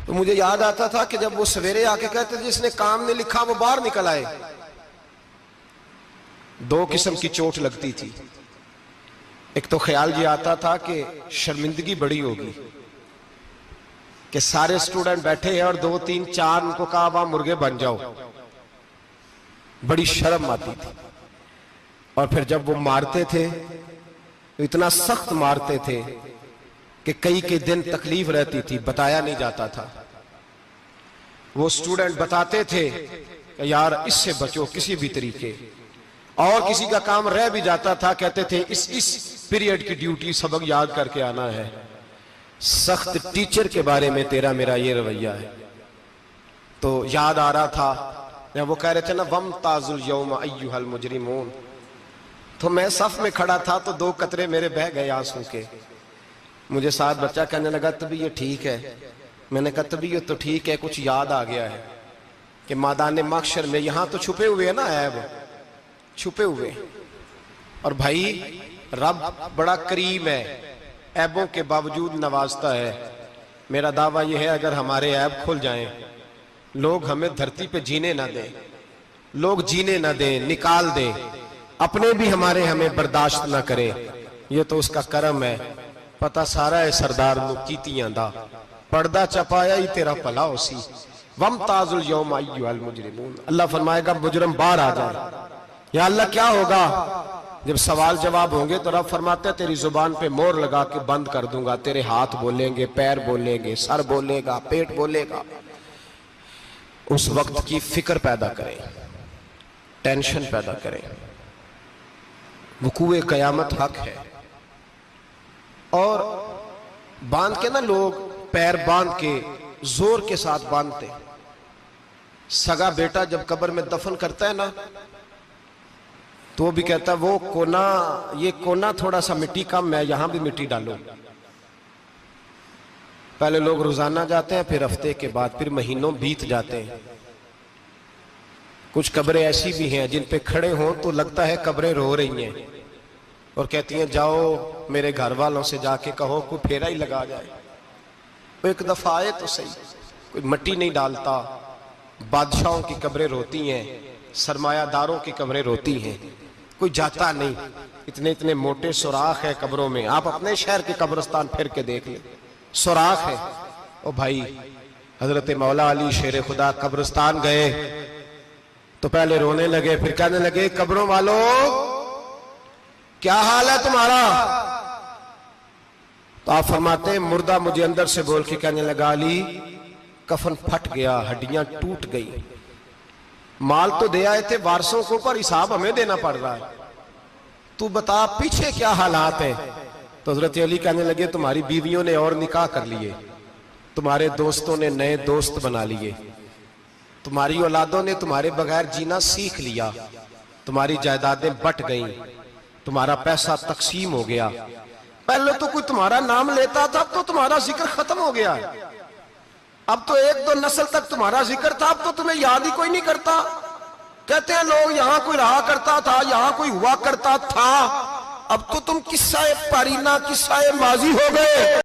تو مجھے یاد آتا تھا کہ جب وہ سویرے آ کے کہتے جس نے کام نے لکھا وہ باہر نکل آئے، دو قسم کی چوٹ لگتی تھی۔ ایک تو خیال یہ آتا تھا کہ شرمندگی بڑی ہوگی کہ سارے سٹوڈنٹ بیٹھے ہیں اور 2 3 4 ان کو کہا وہاں مرغے بن جاؤ، بڑی شرم آتی تھی۔ اور پھر جب وہ مارتے تھے تو اتنا سخت مارتے تھے کہ کئی دن تکلیف رہتی تھی، بتایا نہیں جاتا تھا۔ وہ سٹوڈنٹ بتاتے تھے کہ یار اس سے بچو کسی بھی طریقے، اور کسی کا کام رہ بھی جاتا تھا کہتے تھے اس پیریڈ کی ڈیوٹی سبق یاد کر کے آنا ہے. سخت ٹیچر کے بارے میں تیرا میرا یہ رویہ ہے. تو یاد آ رہا تھا وہ کہہ رہے تھے نا وَامْتَازُوا الْيَوْمَ أَيُّهَا الْمُجْرِمُونَ. تو میں صف میں کھڑا تھا تو 2 قطرے میرے بہہ گئے آنسو کے. مجھے ساتھ بچہ کہنے لگا طبیعت ٹھیک ہے. میں نے کہا طبیعت تو ٹھیک ہے, کچھ یاد آ گیا ہے کہ میدان محشر میں یہاں تو چھپے ہوئے ہیں نا عیب, چھپے ہوئے. اور بھائی رب بڑا کریم ہے, عیبوں کے باوجود نوازتا ہے. میرا دعویٰ یہ ہے اگر ہمارے عیب کھل جائیں, لوگ ہمیں دھرتی پہ جینے نہ دیں, لوگ جینے نہ دیں, نکال دیں, اپنے بھی ہمیں برداشت نہ کریں, یہ تو اس کا کرم ہے. پتہ سارا ہے سردار نو کیتیاں دا, پردہ چپایا ہی تیرا پلا ہو سی. وَامْتَازُوا الْيَوْمَ أَيُّهَا الْمُجْرِمُونَ. اللہ فرمائے گا مجرم باہر آ جائے. یا اللہ کیا ہوگا جب سوال جواب ہوں گے؟ تو رب فرماتے ہیں تیری زبان پہ مور لگا کے بند کر دوں گا. تیرے ہاتھ بولیں گے, پیر بولیں گے, سر بولے گا, پیٹ بولے گا. اس وقت کی فکر پیدا کریں, ٹینشن پیدا کریں. وقوع قیامت حق ہے. اور باندھ کے نا لوگ پیر باندھ کے زور کے ساتھ باندھتے. سگا بیٹا جب قبر میں دفن کرتا ہے نا تو وہ بھی کہتا ہے وہ کونا, یہ کونا تھوڑا سا مٹی کم ہے, یہاں بھی مٹی ڈالو. پہلے لوگ روزانہ جاتے ہیں, پھر ہفتے کے بعد, پھر مہینوں بیت جاتے ہیں. کچھ قبریں ایسی بھی ہیں جن پہ کھڑے ہوں تو لگتا ہے قبریں رو رہی ہیں اور کہتی ہیں جاؤ میرے گھر والوں سے جا کے کہو کوئی پھیرا ہی لگا جائے. وہ ایک دفعہ آئے تو صحیح, کوئی مٹی نہیں ڈالتا. بادشاہوں کی قبریں روتی ہیں, سرمایہ داروں کی قبریں روتی ہیں, کوئی جاتا نہیں. اتنے موٹے سوراخ ہے قبروں میں, آپ اپنے شہر کے قبرستان پھر کے دیکھ لیں, سوراخ ہے. او بھائی حضرت مولا علی شیر خدا قبرستان گئے تو پہلے رونے لگے, پھر کہنے لگے قبروں والوں کیا حال ہے تمہارا؟ تو آپ فرماتے ہیں مردہ مجھے اندر سے بول کے کہنے لگا علی کفن پھٹ گیا, ہڈیاں ٹوٹ گئی, مال تو دے آئے تھے وارثوں کو پر حساب ہمیں دینا پڑ رہا ہے, تو بتا پیچھے کیا حالات ہیں؟ تو حضرت علی کہنے لگے تمہاری بیویوں نے اور نکاح کر لیے, تمہارے دوستوں نے نئے دوست بنا لیے, تمہاری اولادوں نے تمہارے بغیر جینا سیکھ لیا, تمہاری جائیدادیں بٹ گئیں, تمہارا پیسہ تقسیم ہو گیا. پہلے تو کوئی تمہارا نام لیتا تھا, اب تو تمہارا ذکر ختم ہو گیا. اب تو 1-2 نسل تک تمہارا ذکر تھا, اب تو تمہیں یاد ہی کوئی نہیں کرتا. کہتے ہیں لوگ یہاں کوئی رہا کرتا تھا, یہاں کوئی ہوا کرتا تھا, اب تو تم قصہ پارینہ, قصہ ماضی ہو گئے.